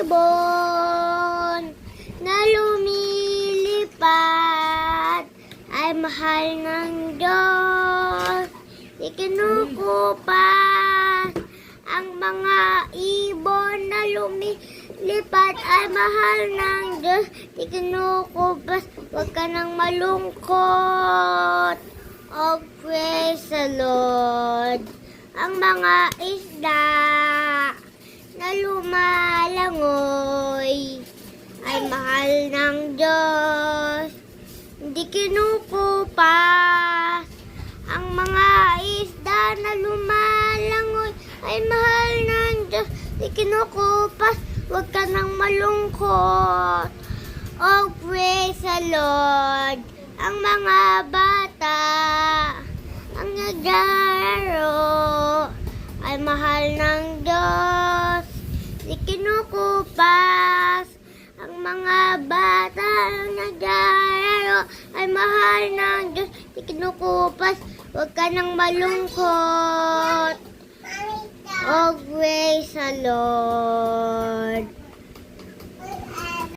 ibon na lumilipad ay mahal ng Diyos. Ikinukupas ang mga ibon na lumilipad ay mahal ng Diyos. Ikinukupas, huwag ka nang malungkot. Oh, praise the Lord. Ang mga isda na lumalangoy ay mahal ng Diyos. Hindi kinukupas. Ang mga isda na lumalangoy ay mahal ng Diyos. Hindi kinukupas. Huwag ka nang malungkot. Oh, praise the Lord. Ang mga bata ang naglalaro ay mahal ng Diyos. Di kinukupas. Ang mga bata ang naglalaro ay mahal ng Diyos. Di kinukupas. Huwag ka nang malungkot. Oh, praise the Lord.